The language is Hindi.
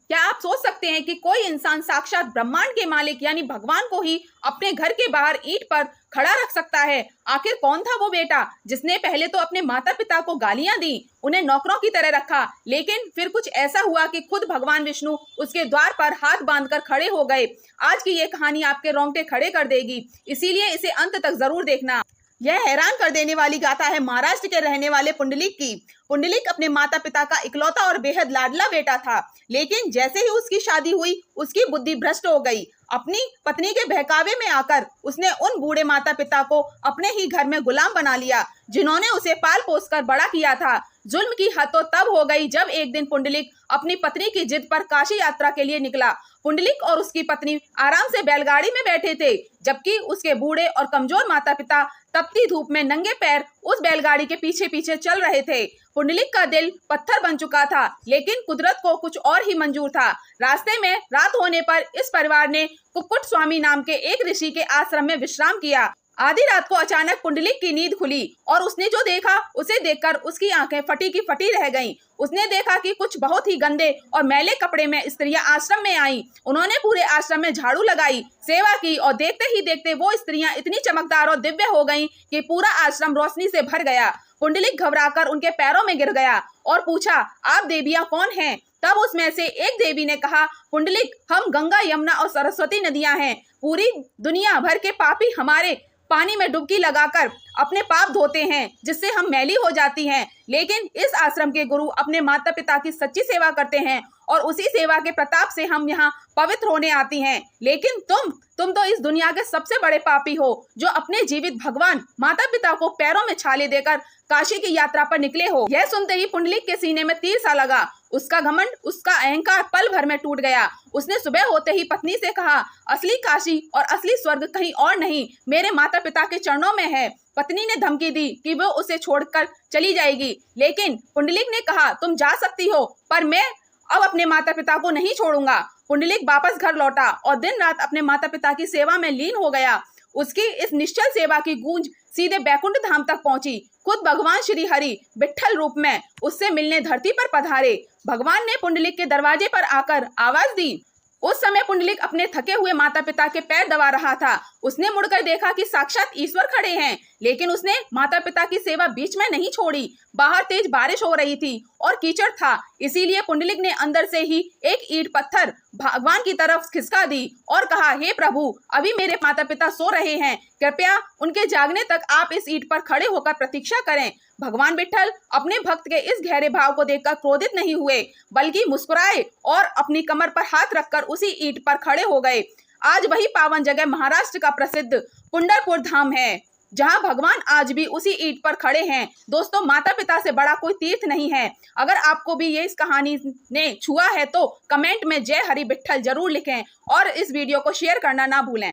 क्या आप सोच सकते हैं कि कोई इंसान साक्षात ब्रह्मांड के मालिक यानी भगवान को ही अपने घर के बाहर ईंट पर खड़ा रख सकता है? आखिर कौन था वो बेटा जिसने पहले तो अपने माता पिता को गालियां दी, उन्हें नौकरों की तरह रखा, लेकिन फिर कुछ ऐसा हुआ कि खुद भगवान विष्णु उसके द्वार पर हाथ बांधकर खड़े हो गए। आज की ये कहानी आपके रोंगटे खड़े कर देगी, इसीलिए इसे अंत तक जरूर देखना। यह हैरान कर देने वाली गाथा है महाराष्ट्र के रहने वाले पुंडलिक की। पुंडलिक अपने माता पिता का इकलौता और बेहद लाडला बेटा था, लेकिन जैसे ही उसकी शादी हुई उसकी बुद्धि भ्रष्ट हो गई। अपनी पत्नी के बहकावे में आकर उसने उन बूढ़े माता पिता को अपने ही घर में गुलाम बना लिया जिन्होंने उसे पाल पोस कर बड़ा किया था। जुल्म की हद तो तब हो गई जब एक दिन पुंडलिक अपनी पत्नी की जिद पर काशी यात्रा के लिए निकला। पुंडलिक और उसकी पत्नी आराम से बैलगाड़ी में बैठे थे, जबकि उसके बूढ़े और कमजोर माता पिता तपती धूप में नंगे पैर उस बैलगाड़ी के पीछे पीछे चल रहे थे। पुंडलिक का दिल पत्थर बन चुका था, लेकिन कुदरत को कुछ और ही मंजूर था। रास्ते में रात होने पर इस परिवार ने कुक्कुट स्वामी नाम के एक ऋषि के आश्रम में विश्राम किया। आधी रात को अचानक पुंडलिक की नींद खुली और उसने जो देखा उसे देखकर उसकी आंखें फटी की फटी रह गईं। उसने देखा कि कुछ बहुत ही गंदे और मैले कपड़े में स्त्रियां आश्रम में आईं। उन्होंने पूरे आश्रम में झाड़ू लगाई, सेवा की और देखते ही देखते वो स्त्रियां इतनी चमकदार और दिव्य हो गईं कि पूरा आश्रम रोशनी से भर गया। पुंडलिक घबराकर उनके पैरों में गिर गया और पूछा, आप देवियां कौन हैं? तब उसमें से एक देवी ने कहा, पुंडलिक, हम गंगा, यमुना और सरस्वती नदियां हैं। पूरी दुनिया भर के पापी हमारे पानी में डुबकी लगाकर अपने पाप धोते हैं, जिससे हम मैली हो जाती हैं। लेकिन इस आश्रम के गुरु अपने माता पिता की सच्ची सेवा करते हैं और उसी सेवा के प्रताप से हम यहाँ पवित्र होने आती हैं। लेकिन तुम तो इस दुनिया के सबसे बड़े पापी हो, जो अपने जीवित भगवान माता पिता को पैरों में छाले देकर काशी की यात्रा पर निकले हो। यह सुनते ही पुंडलिक के सीने में तीर सा लगा। उसका घमंड, उसका अहंकार पल भर में टूट गया। उसने सुबह होते ही पत्नी से कहा, असली काशी और असली स्वर्ग कहीं और नहीं, मेरे माता पिता के चरणों में है। पत्नी ने धमकी दी कि वो उसे छोड़कर चली जाएगी, लेकिन पुंडलिक ने कहा, तुम जा सकती हो, पर मैं अब अपने माता पिता को नहीं छोड़ूंगा। पुंडलिक वापस घर लौटा और दिन रात अपने माता पिता की सेवा में लीन हो गया। उसकी इस निश्चल सेवा की गूंज सीधे बैकुंठ धाम तक पहुंची। खुद भगवान श्री हरि विट्ठल रूप में उससे मिलने धरती पर पधारे। भगवान ने पुंडलिक के दरवाजे पर आकर आवाज दी। उस समय पुंडलिक अपने थके हुए माता पिता के पैर दबा रहा था। उसने मुड़कर देखा कि साक्षात ईश्वर खड़े हैं, लेकिन उसने माता पिता की सेवा बीच में नहीं छोड़ी। बाहर तेज बारिश हो रही थी और कीचड़ था, इसीलिए पुंडलिक ने अंदर से ही एक ईंट पत्थर भगवान की तरफ खिसका दी और कहा, हे प्रभु, अभी मेरे माता पिता सो रहे हैं, कृपया उनके जागने तक आप इस ईंट पर खड़े होकर प्रतीक्षा करें। भगवान विट्ठल अपने भक्त के इस गहरे भाव को देखकर क्रोधित नहीं हुए, बल्कि मुस्कुराए और अपनी कमर पर हाथ रखकर उसी ईंट पर खड़े हो गए। आज वही पावन जगह महाराष्ट्र का प्रसिद्ध पंढरपुर धाम है, जहां भगवान आज भी उसी ईंट पर खड़े हैं। दोस्तों, माता पिता से बड़ा कोई तीर्थ नहीं है। अगर आपको भी ये इस कहानी ने छुआ है तो कमेंट में जय हरि विट्ठल जरूर लिखें और इस वीडियो को शेयर करना ना भूलें।